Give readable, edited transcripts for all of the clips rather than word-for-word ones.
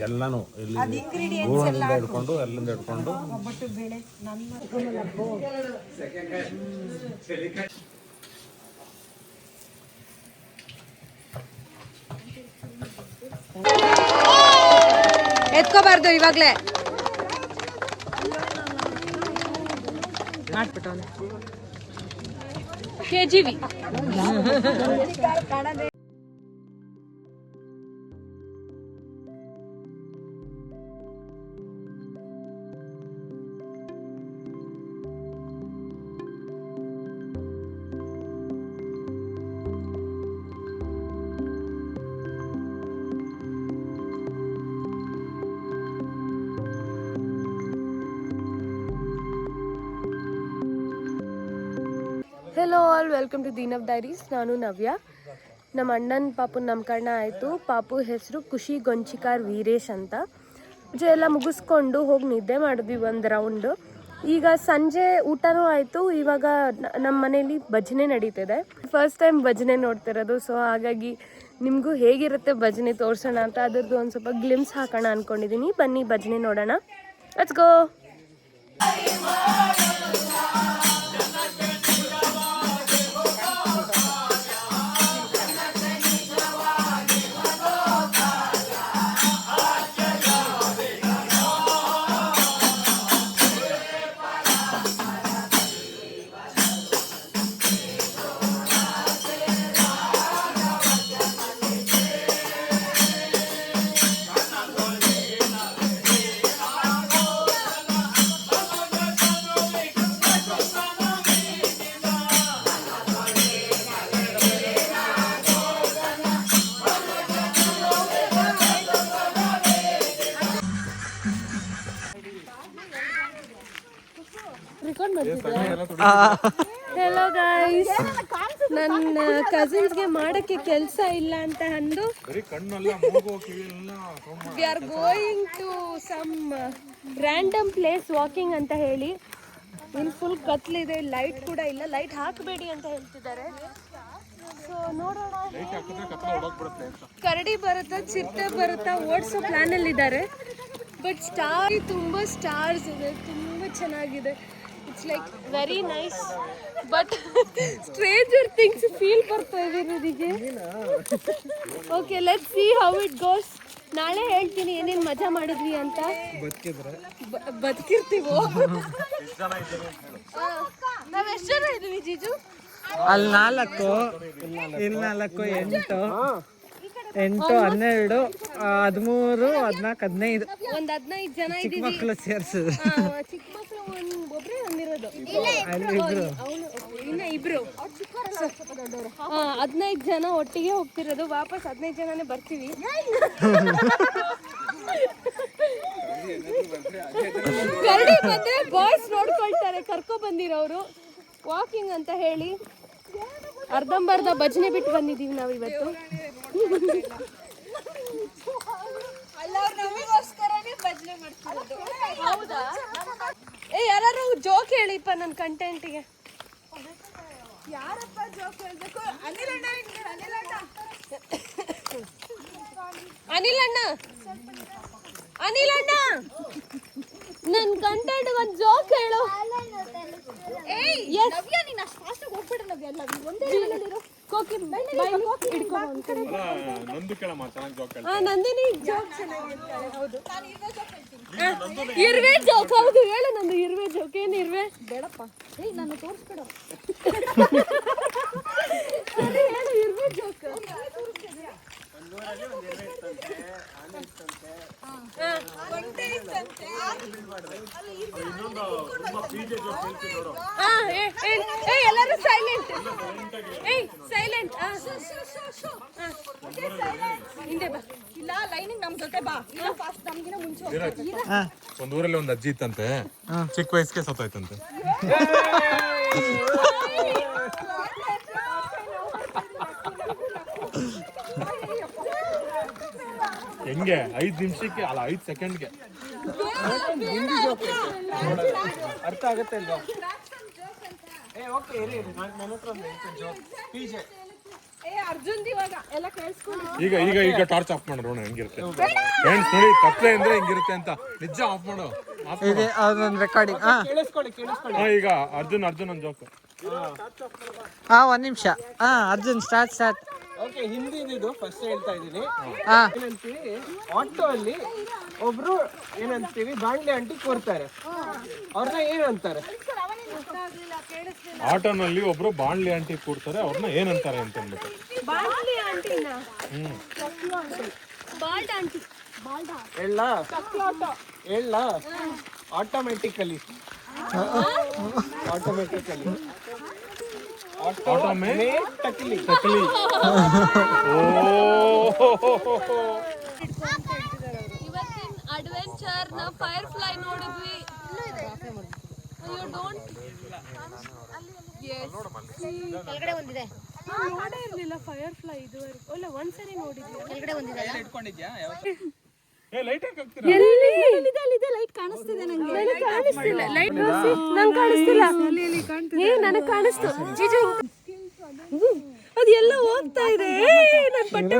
ಎಲ್ಲಾನು ಇಲ್ಲಿ ಊರಿಂದ ಹಿಡ್ಕೊಂಡು ಅಲ್ಲಿಂದ ಹಿಡ್ಕೊಂಡು ಎತ್ಕೋಬಾರ್ದು ಇವಾಗ್ಲೇ KGV hello all, welcome to Deenav diaries. ನಾನು ನವ್ಯ. ನಮ್ಮ ಅಣ್ಣನ ಪಾಪು ನಾಮಕರಣ ಆಯಿತು. ಪಾಪು ಹೆಸರು ಖುಷಿ ಗೊಂಚಿಕಾರ್ ವೀರೇಶ್ ಅಂತ. ಪೂಜೆ ಎಲ್ಲ ಮುಗಿಸ್ಕೊಂಡು ಹೋಗಿ ನಿದ್ದೆ ಮಾಡಿದ್ವಿ ಒಂದು ರೌಂಡು. ಈಗ ಸಂಜೆ ಊಟನೂ ಆಯಿತು. ಇವಾಗ ನಮ್ಮ ಮನೇಲಿ ಭಜನೆ ನಡೀತಿದೆ. ಫಸ್ಟ್ ಟೈಮ್ ಭಜನೆ ನೋಡ್ತಿರೋದು. ಸೊ ಹಾಗಾಗಿ ನಿಮಗೂ ಹೇಗಿರುತ್ತೆ ಭಜನೆ ತೋರಿಸೋಣ ಅಂತ ಅದ್ರದ್ದು ಒಂದು ಸ್ವಲ್ಪ ಗ್ಲಿಮ್ಸ್ ಹಾಕೋಣ ಅಂದ್ಕೊಂಡಿದ್ದೀನಿ. ಬನ್ನಿ ಭಜನೆ ನೋಡೋಣ. Let's go. ಹೆಲೋ ಗೈಸ್, ನನ್ನ ಕಸಿನ್ಸ್ಗೆ ಮಾಡೋಕ್ಕೆ ಕೆಲಸ ಇಲ್ಲ ಅಂತ ಅಂದು we are going to some random place walking ಅಂತ ಹೇಳಿ. ಇಲ್ಲಿ ಫುಲ್ ಕತ್ಲಿದೆ, ಲೈಟ್ ಕೂಡ ಇಲ್ಲ. ಲೈಟ್ ಹಾಕಬೇಡಿ ಅಂತ ಹೇಳ್ತಿದ್ದಾರೆ. ಸೊ ನೋಡೋಣ, ಕರಡಿ ಬರುತ್ತಾ ಚಿರತೆ ಬರುತ್ತಾ ಓಡಿಸೋ ಪ್ಲಾನಲ್ಲಿ ಇದ್ದಾರೆ. ಬಟ್ ತುಂಬ ಸ್ಟಾರ್ಸ್ ಇದೆ, ತುಂಬ ಚೆನ್ನಾಗಿದೆ. It's like very nice. But stranger things feel ಬರ್ತಾ ಇದೆ ನನಗೆ. Okay, let's see how it goes. ನಾಳೆ ಹೇಳ್ತೀನಿ ಏನೇನು ಮಜಾ ಮಾಡಿದ್ವಿ ಅಂತ. ಬದುಕಿರ್ತೀವೋ. ನಾವು ಎಷ್ಟು ಜನ ಇದ್ವಿ ಜೀಜು? ಅಲ್ಲಿ 4, ಇಲ್ಲಿ 4, 8, 12, 13, 14, 15. ಒಂದು 15 ಜನ ಇದ್ದೀವಿ. ಮಕ್ಕಳು ಸೇರ್ಸಿದ್ರು. ಚಿಕ್ಕ ಮಕ್ಕಳು ಒಬ್ಬರೇ ಬಂದಿರೋದು. ಇನ್ನ ಇಬ್ರು 15 ಜನ ಒಟ್ಟಿಗೆ ಹೋಗ್ತಿರೋದು. ವಾಪಸ್ 15 ಜನನೇ ಬರ್ತೀವಿ. ಕರಡಿ ಬಂದ್ರೆ ಬಾಯ್ಸ್ ನೋಡ್ಕೊಳ್ತಾರೆ, ಕರ್ಕೊ ಬಂದಿರೋರು ವಾಕಿಂಗ್ ಅಂತ ಹೇಳಿ. ಅರ್ಧಂಬರ್ಧ ಭಜನೆ ಬಿಟ್ಟು ಬಂದಿದ್ದೀವಿ ನಾವು ಇವತ್ತು. ಹೌದಾ? ಯಾರು ಜೋಕ್ ಹೇಳಿಪ್ಪ ನನ್ನ ಕಂಟೆಂಟಿಗೆ. ಯಾರಪ್ಪ ಜೋಕ್ ಹೇಳ್ಬೇಕು? ಅನಿಲ್ ಅಣ್ಣ ನನ್ನ ಕಂಟೆಂಟ್ ಒಂದು ಜೋಕ್ ಹೇಳು. ನಂದಿನಿ ಜೋಕ್ ಚೆನ್ನಾಗಿರ್ತಾಳೆ. ಹೌದು, ಇರುವೆ ಜೋಕ್. ಹೌದು, ಹೇಳು ನಂದು ಇರುವೆ ಜೋಕ್. ಏನು ಇರುವೆ? ಬೇಡಪ್ಪ, ನಾನು ತೋರಿಸ್ಬೇಡ. ಹೇಳು ಇರುವೆ ಜೋಕ್. ಎಲ್ಲರೂ ಸೈಲೆಂಟ್. ಸೈಲೆಂಟ್. ಹಿಂದೆ ಬಾ. ಇಲ್ಲ, ಲೈನಿಂಗ್ ನಮ್ ಜೊತೆ ಬಾ. ಇಲ್ಲ, ಫಾಸ್ಟ್ ನಮ್ಗಿನ ಮುಂಚೆ. ಒಂದ್ ಊರಲ್ಲಿ ಒಂದು ಅಜ್ಜಿ ಇತ್ತಂತೆ, ಚಿಕ್ಕ ವಯಸ್ಸಿಗೆ ಸತ್ತೋಯ್ತಂತೆ. ಹೆಂಗೆ 5 ನಿಮಿಷಕ್ಕೆ ಅಲ್ಲ 5 ಸೆಕೆಂಡ್ಗೆ ಅರ್ಥ ಆಗುತ್ತೆ ಅಲ್ವಾ? ಓಕೆ, ನನ್ನ ಹತ್ರ ಒಂದು ಜೋಕ್. ಪಿಜೆ ಈಗ ಈಗ ಈಗ ಟಾರ್ಚ್ ಆಫ್ ಮಾಡೋಣ ಹೆಂಗಿರುತ್ತೆ ಫ್ರೆಂಡ್ಸ್ ನೋಡಿ ಕತ್ಲೆ ಅಂದ್ರೆ ಹೆಂಗಿರುತ್ತೆ ಅಂತ ನಿಜ ಆಫ್ ಮಾಡು ಆಫ್ ಇದೆ ಅದೊಂದು ರೆಕಾರ್ಡಿಂಗ್. ಈಗ ಅರ್ಜುನ್ ಒಂದು ಜೋಕ್ ಒಂದು ನಿಮಿಷ. ಅರ್ಜುನ್ ಸ್ಟಾರ್ಟ್. ಓಕೆ, ಹಿಂದಿದು ಫಸ್ಟ್ ಹೇಳ್ತಾ ಇದ್ದೀನಿ. ಹಾ, ಏನಂತೀವಿ, ಆಟೋ ಅಲ್ಲಿ ಒಬ್ರು ಏನಂತೀವಿ ಬಾಂಡ್ಲೆ ಆಂಟಿ ಕೋರ್ತಾರೆ, ಅವ್ರನ್ನ ಏನಂತಾರೆ? ಆಟೋನಲ್ಲಿ ಒಬ್ರು ಬಾಣ್ಲಿ ಆಂಟಿ ಕೂಡ್ತಾರೆ, ಅವ್ರನ್ನ ಏನಂತಾರೆ ಅಂತ ಅಂದ್ಬಿಟ್ಟು. ಹೇಳ ಆಟೋಮೆಟಿಕಲಿ ಟಕ್ಲಿ. ಇವತ್ತಿನ ಅಡ್ವೆಂಚರ್ ನ ಫೈರ್ ಫ್ಲೈ ನೋಡಿದ್ವಿ. ಕೆಳಗಡೆ ಒಂದಿದೆ. ನೋಡೇ ಇರ್ಲಿಲ್ಲ ಫೈರ್ ಫ್ಲೈ ಇದುವರೆಗೂ. ಅಲ್ಲ ಒಂದ್ಸರಿ ನೋಡಿದ್ವಿ. ಕೆಳಗಡೆ ಒಂದಿದೆ. ಲೈಟ್ ಕಾಣಿಸ್ತಿದೆ ನಂಗೆ. ನನಗೆ ಕಾಣಿಸ್ತಿಲ್ಲ. ಲೈಟ್ ನಂಗೆ ಕಾಣಿಸ್ತಿಲ್ಲ. ನನಗೆ ಕಾಣಿಸ್ತು. ಜಿಜು ಅದು ಎಲ್ಲ ಹೋಗ್ತಾ ಇದೆ. ನನ್ನ ಬಟ್ಟೆ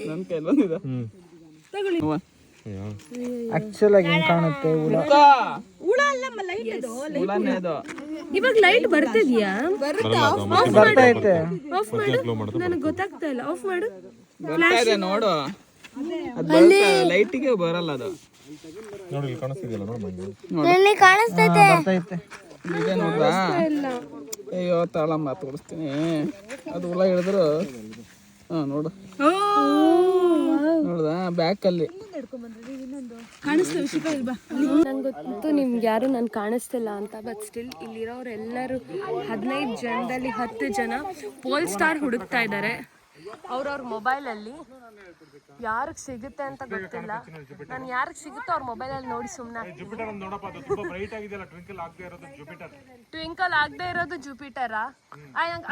ನನ್ನ ಕೈಲಿ ಬಂದಿದೆ. ತಗೊಳ್ಳಿ. ಆಕ್ಚುಲ್ ಆಗಿ ಹೆಂಗ್ ಕಾಣುತ್ತೆ ಹುಳ? ಹುಳ ಅಲ್ಲಮ್ಮ, ಲೈಟ್ ಅದು. ಹುಳನೇ ಅದು. ಇವಾಗ ಲೈಟ್ ಬರ್ತಿದ್ಯಾ? ಬರ್ತೈತೆ. ಆಫ್ ಮಾಡು. ನನಗೆ ಗೊತ್ತಾಗ್ತಾ ಇಲ್ಲ. ಆಫ್ ಮಾಡು. ಬರ್ತಾ ಇದೆ ನೋಡು. ಅದು ಬರುತ್ತೆ, ಲೈಟಿಗೆ ಬರಲ್ಲ ಅದು. ನೋಡಿ ಇಲ್ಲಿ ಕಾಣಿಸ್ತಿದೆಯಲ್ಲ, ನೋಡಿ ಮಂಜು. ಬರ್ತೈತೆ. ಇದೆ ನೋಡ್ದಾ? ಅಯ್ಯೋ ತಾಳಮ್ಮ ತೋರಿಸ್ತೀನಿ. ಅದು ಹುಳ ಹಿಡಿದ್ರು. ನೋಡು, ನೋಡ್ದಾ ಬ್ಯಾಕಲ್ಲಿ ನಂಗೆ ಗೊತ್ತು ನಿಮ್ಗೆ ಯಾರು ನಾನು ಕಾಣಿಸ್ತಿಲ್ಲ ಅಂತ. ಬಟ್ ಸ್ಟಿಲ್ ಇಲ್ಲಿರೋರು ಎಲ್ಲರೂ 15 ಜನದಲ್ಲಿ 10 ಜನ ಪೋಲ್ ಸ್ಟಾರ್ ಹುಡುಕ್ತಾ ಇದ್ದಾರೆ ಅವ್ರವ್ರ ಮೊಬೈಲಲ್ಲಿ. ಯಾರಿಗೆ ಸಿಗುತ್ತೆ ಅಂತ ಗೊತ್ತಿಲ್ಲ. ನಾನು ಯಾರಿಗೆ ಸಿಗುತ್ತೋ ಅವ್ರ ಮೊಬೈಲಲ್ಲಿ ನೋಡಿ ಸುಮ್ಮನೆ. ಜುಪಿಟರ್ ಅಂತ ನೋಡಪ್ಪ, ಅದು ತುಂಬಾ ಬ್ರೈಟ್ ಆಗಿದೆಯಲ್ಲ, ಟ್ವಿಂಕಲ್ ಆಗದೆ ಇರೋದು ಜುಪಿಟರ್. ಟ್ವಿಂಕಲ್ ಆಗದೆ ಇರೋದು ಜುಪಿಟರಾ?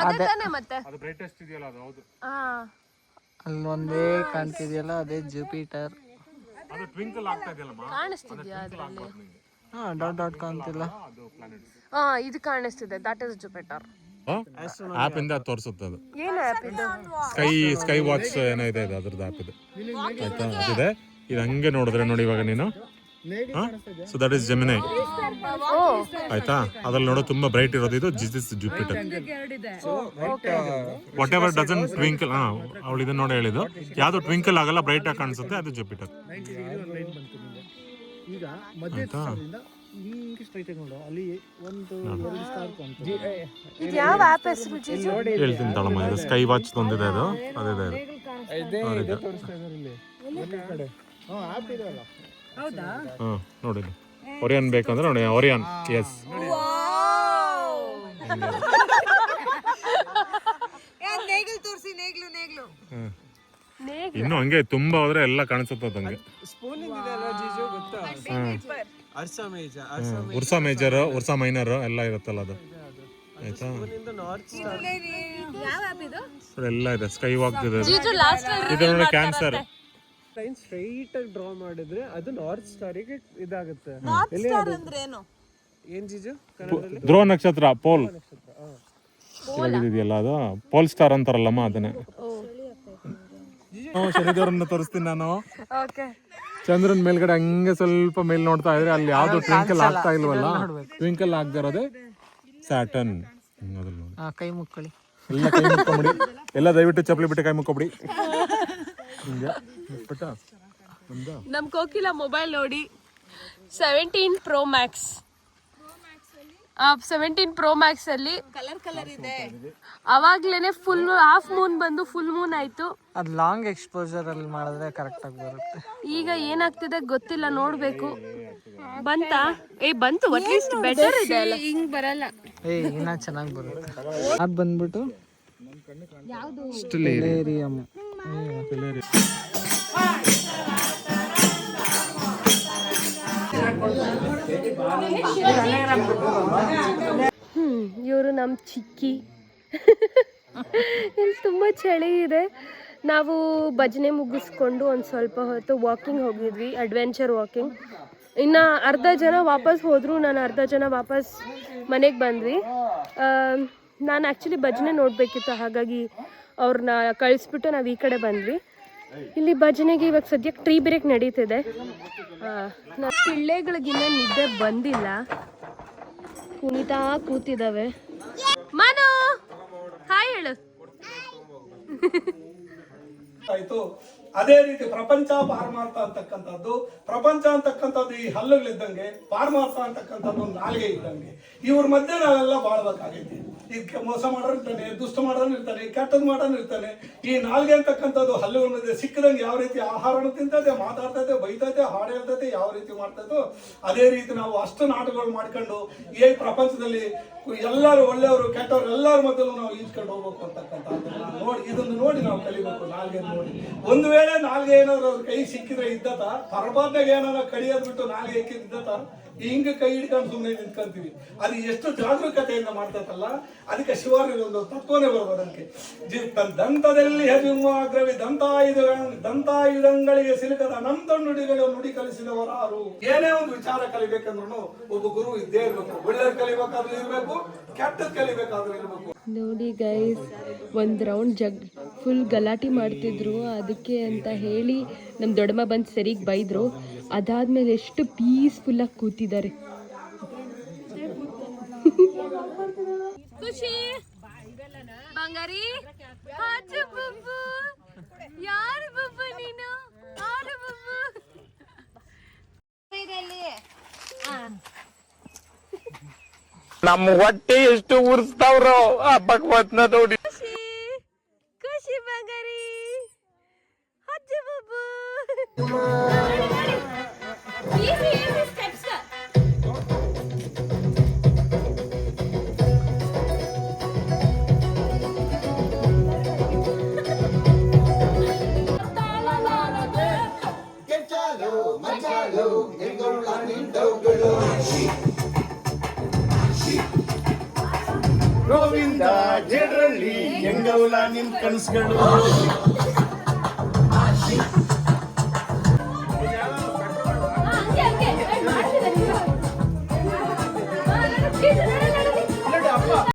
ಅದೇ ತಾನೇ ಮತ್ತೆ. ಅದು ಬ್ರೈಟೆಸ್ಟ್ ಇದೆಯಲ್ಲ, ಅದು ಹೌದು. ಅಲ್ಲೊಂದೇ ಕಾಣ್ತಿದೆಯಲ್ಲ, ಅದೇ ಜುಪಿಟರ್. ಅದು ಟ್ವಿಂಕಲ್ ಆಗ್ತಾ ಇದೆಯಲ್ಲಮ್ಮ, ಕಾಣಿಸ್ತಿದ್ಯಾ ಅದರಲ್ಲಿ? ಡಾಟ್ ಕಾಣ್ತಿಲ್ಲ. ಅದು ಪ್ಲಾನೆಟ್. ಇದು ಕಾಣಿಸ್ತಿದೆ. That is Jupiter. ಆಪ್ ಇಂದ ತೋರಿಸುತ್ತೆ ಅದು. ಏನು ಆ್ಯಪ್ ಇದು? ಸ್ಕೈ ವಾಚ್ ಏನೋ ಇದೆ, ಅದ್ರದ್ದು ಆಪ್ ಇದೆ. ಆಯ್ತಾ, ಅದಿದೆ. ಇದು ಹಂಗೆ ನೋಡಿದ್ರೆ ನೋಡಿ ಇವಾಗ ನೀನು, ಸೊ ದಟ್ ಇಸ್ ಜೆಮಿನೈ. ಆಯ್ತಾ, ಅದ್ರಲ್ಲಿ ನೋಡೋ ತುಂಬಾ ಬ್ರೈಟ್ ಇರೋದು ಇದು Jupiter. What ever doesn't twinkle. ಅವಳು ಇದನ್ನ ನೋಡಿ ಹೇಳಿದ್ದು, ಯಾವ್ದು ಟ್ವಿಂಕಲ್ ಆಗಲ್ಲ, ಬ್ರೈಟ್ ಆಗಿ ಕಾಣಿಸುತ್ತೆ, ಅದು ಜುಪಿಟರ್. ಆಯ್ತಾ, ಇದು ಯಾವ ಆ್ಯಪ್ ಹೆಸರು ಜಿಜು? ಹೇಳ್ತೀನಿ ತಳಮ್ಮ. ಇದು ಸ್ಕೈ ವಾಚ್ ಒಂದಿದೆ, ಅದು ಅದಿದೆ ಇದು. ನೋಡಿ, ಒರಿಯನ್ ಬೇಕಂದ್ರೆ ನೋಡಿ, ಒರಿಯನ್. ಎಸ್, ಇನ್ನು ಹಂಗೆ ತುಂಬಾ ಹೋದ್ರೆ ಎಲ್ಲ ಕಾಣಿಸುತ್ತೆ ಹಂಗೆ. ಉರ್ಸಾ ಮೇಜರ್, ಉರ್ಸಾ ಮೈನರ್ ಎಲ್ಲ ಇರುತ್ತಲ್ಲ ಅದು. ಆಯ್ತಾ, ಎಲ್ಲ ಇದೆ. ಸ್ಕೈ ವಾಕ್ ಇದೆ. ಇದು ನೋಡಿ ಕ್ಯಾನ್ಸರ್. ಲೈನ್ ಸ್ಟ್ರೈಟ್ ಆಗಿ ಡ್ರಾ ಮಾಡಿದ್ರೆ ಅದು ನಾರ್ತ್ ಸ್ಟಾರಿಗೆ ಇದಾಗುತ್ತೆ. ಏನ್ ಜೀಜು? ಧ್ರುವ ನಕ್ಷತ್ರ, ಪೋಲ್ ಇದೆಯಲ್ಲ, ಅದು ಪೋಲ್ ಸ್ಟಾರ್ ಅಂತಾರಲ್ಲಮ್ಮ, ಅದನ್ನೇ. ಶನಿದೇವರನ್ನ ತೋರಿಸ್ತೀನಿ ನಾನು. ಚಂದ್ರನ್ ಮೇಲ್ಗಡೆ ಹಂಗೆ ಸ್ವಲ್ಪ ಮೇಲ್ ನೋಡ್ತಾ ಇದ್ರೆ ಅಲ್ಲಿ ಯಾವ್ದು ಟ್ವಿಂಕಲ್ ಆಗ್ತಾ ಇಲ್ವಲ್ಲ, ಟ್ವಿಂಕಲ್ ಆಗದೆ ಇರೋದೇ ಸ್ಯಾಟರ್ನ್. ಕೈ ಮುಕ್ಕಳಿ. ಎಲ್ಲ ಕೈ ಮುಕ್ಕೊಂಬಿಡಿ, ಎಲ್ಲ ದಯವಿಟ್ಟು ಚಪ್ಪಲಿ ಬಿಟ್ಟು ಕೈ ಮುಕ್ಕೊಬಿಡಿ. ನಮ್ ಕೋಕಿಲ ಮೊಬೈಲ್ ನೋಡಿ 17 Pro Max. 17 Pro Max ಅಲ್ಲಿ ಕಲರ್ ಇದೆ. ಅವಾಗ್ಲೇನೆ ಫುಲ್ ಹಾಫ್ ಮೂನ್ ಬಂದು ಫುಲ್ ಮೂನ್ ಆಯ್ತು. ಅದು ಲಾಂಗ್ ಎಕ್ಸ್ಪೋಜರ್ ಅಲ್ಲಿ ಮಾಡಿದ್ರೆ ಕರೆಕ್ಟ್ ಆಗಿ ಬರುತ್ತೆ. ಈಗ ಏನಾಗ್ತಿದೆ ಗೊತ್ತಿಲ್ಲ, ನೋಡ್ಬೇಕು. ಬಂತು ಅಟ್ಲೀಸ್ಟ್ ಬೆಟರ್ ಇದೆ ಅಲ್ಲ, ಹಿಂಗ್ ಬರಲ್ಲ. ಇನ್ನ ಚೆನ್ನಾಗಿ ಬರುತ್ತೆ. ಅದು ಬಂದ್ಬಿಟ್ಟು ಸ್ಟೆಲೇರಿಯಂ. ಇವರು ನಮ್ಮ ಚಿಕ್ಕಿ. ಇಲ್ಲಿ ತುಂಬ ಚಳಿ ಇದೆ. ನಾವು ಭಜನೆ ಮುಗಿಸ್ಕೊಂಡು ಒಂದು ಸ್ವಲ್ಪ ಹೊತ್ತು ವಾಕಿಂಗ್ ಹೋಗಿದ್ವಿ, ಅಡ್ವೆಂಚರ್ ವಾಕಿಂಗ್. ಇನ್ನು ಅರ್ಧ ಜನ ವಾಪಸ್ ಹೋದರು, ನಾನು ಅರ್ಧ ಜನ ವಾಪಸ್ ಮನೆಗೆ ಬಂದ್ವಿ. ನಾನು ಆ್ಯಕ್ಚುಲಿ ಭಜನೆ ನೋಡಬೇಕಿತ್ತು, ಹಾಗಾಗಿ ಅವ್ರನ್ನ ಕಳಿಸ್ಬಿಟ್ಟು ನಾವು ಈ ಕಡೆ ಬಂದ್ವಿ. ಇಲ್ಲಿ ಭಜನೆಗೆ ಇವಾಗ ಸದ್ಯಕ್ಕೆ ಟ್ರೀ ಬ್ರೇಕ್ ನಡೀತಿದೆ. ಪಿಳ್ಳೆಗಳಿಗಿನ್ನ ನಿದ್ದೆ ಬಂದಿಲ್ಲ, ಕುಣಿತಾ ಕೂತಿದ್ದಾವೆ. ಮನು ಹಾಯ್ ಹೇಳು. ಆಯ್ತು. ಅದೇ ರೀತಿ ಪ್ರಪಂಚ ಪಾರಮಾರ್ಥ ಅಂತಕ್ಕಂಥದ್ದು, ಪ್ರಪಂಚ ಅಂತಕ್ಕಂಥದ್ದು ಈ ಹಲ್ಲುಗಳಿದ್ದಂಗೆ, ಪಾರಮಾರ್ಥ ಅಂತಕ್ಕಂಥದ್ದು ನಾಲ್ಗೆ ಇದ್ದಂಗೆ. ಇವ್ರ ಮಧ್ಯೆ ನಾವೆಲ್ಲ ಬಾಳ್ಬೇಕಾಗೈತಿ. ಇದಕ್ಕೆ ಮೋಸ ಮಾಡೋರು ಇರ್ತಾನೆ, ದುಷ್ಟ ಮಾಡೋನು ಇರ್ತಾನೆ, ಕೆಟ್ಟದ್ ಮಾಡೋನು ಇರ್ತಾನೆ. ಈ ನಾಲ್ಗೆ ಅಂತಕ್ಕಂಥದ್ದು ಹಲ್ಲುಗಳ ಮಧ್ಯೆ ಸಿಕ್ಕದಂಗೆ ಯಾವ ರೀತಿ ಆಹಾರನು ತಿಂತದೆ, ಮಾತಾಡ್ತದೆ, ಬೈತದೆ, ಹಾಡು ಹೇಳ್ತದೆ, ಯಾವ ರೀತಿ ಮಾಡ್ತದೋ ಅದೇ ರೀತಿ ನಾವು ಅಷ್ಟು ನಾಟಕಗಳು ಮಾಡ್ಕೊಂಡು ಈ ಪ್ರಪಂಚದಲ್ಲಿ ಎಲ್ಲರೂ ಒಳ್ಳೆಯವರು ಕೆಟ್ಟವರು ಎಲ್ಲರ ಮಧ್ಯಲ್ಲೂ ನಾವು ಈಜ್ಕೊಂಡು ಹೋಗ್ಬೇಕು ಅಂತಕ್ಕಂಥದ್ದನ್ನ ನೋಡಿ, ಇದನ್ನು ನೋಡಿ ನಾವು ಕಲಿಬೇಕು. ನಾಲ್ಗೆ ನೋಡಿ, ಒಂದು ವೇಳೆ ನಾಲ್ಗೆ ಏನಾದ್ರು ಅವ್ರ ಕೈ ಸಿಕ್ಕಿದ್ರೆ ಇದ್ದತ, ಪರಮಾತ್ಮೆಗ ಏನಾದ್ರು ಕಡಿಯೋದ್ ಬಿಟ್ಟು ನಾಲ್ಗೆ ಇದ್ದತ ಹಿಂಗ ಕೈ ಹಿಡ್ಕೊಂಡು ಸುಮ್ಮನೆ ನಿಂತ್ಕೊಂತೀವಿ. ಅದು ಎಷ್ಟು ಜಾಗರೂಕತೆಯಿಂದ ಮಾಡ್ತೈತಲ್ಲ, ಅದಕ್ಕೆ ಶಿವಾರಿ ಒಂದು ತತ್ವನೇ ಬರ್ಬೋದು. ಅದಕ್ಕೆ ದಂತದಲ್ಲಿ ಹೆಜುಮಾಗ್ರವಿ ದಂತಾಯುಧಗಳಿಗೆ ಸಿಲುಕದ ನಂತ ನುಡಿಗಳು ನುಡಿ ಕಲಿಸಿದವರಾರು. ಏನೇ ಒಂದು ವಿಚಾರ ಕಲಿಬೇಕಂದ್ರೂ ಒಬ್ಬ ಗುರು ಇದ್ದೇ ಇರ್ಬೇಕು. ಒಳ್ಳೆಯದು ಕಲಿಬೇಕಾದ್ರೂ ಇರ್ಬೇಕು, ಕೆಟ್ಟದ್ ಕಲಿಬೇಕಾದ್ರೂ ಇರ್ಬೇಕು. ನೋಡಿ ಗೈಸ್, ಒಂದು ರೌಂಡ್ ಫುಲ್ ಗಲಾಟೆ ಮಾಡ್ತಿದ್ರು. ಅದಕ್ಕೆ ಅಂತ ಹೇಳಿ ನಮ್ಮ ದೊಡ್ಡಮ್ಮ ಬಂದು ಸರಿಗೆ ಬೈದರು. ಅದಾದ್ಮೇಲೆ ಎಷ್ಟು ಪೀಸ್ಫುಲ್ಲಾಗಿ ಕೂತಿದ್ದಾರೆ. ಖುಷಿ ಬಂಗಾರಿ, ಯಾರು ಬಬ್ಬು ನೀನು? ಯಾರು ಬಬ್ಬು? ನಮ್ಮ ಹೊಟ್ಟೆ ಎಷ್ಟು ಉರ್ಸ್ತಾವ್ರೋ ಆ ಭಗವತ್ನ ನೋಡಿ. ಖುಷಿ ಬಂಗಾರಿ, ಅಜ್ಜ ಬಬ್ಬು. ಗೋವಿಂದ ಜೇಡ್ರಲ್ಲಿ ಹೆಂಗೌಲ ನಿನ್ ಕನಸುಗಳು.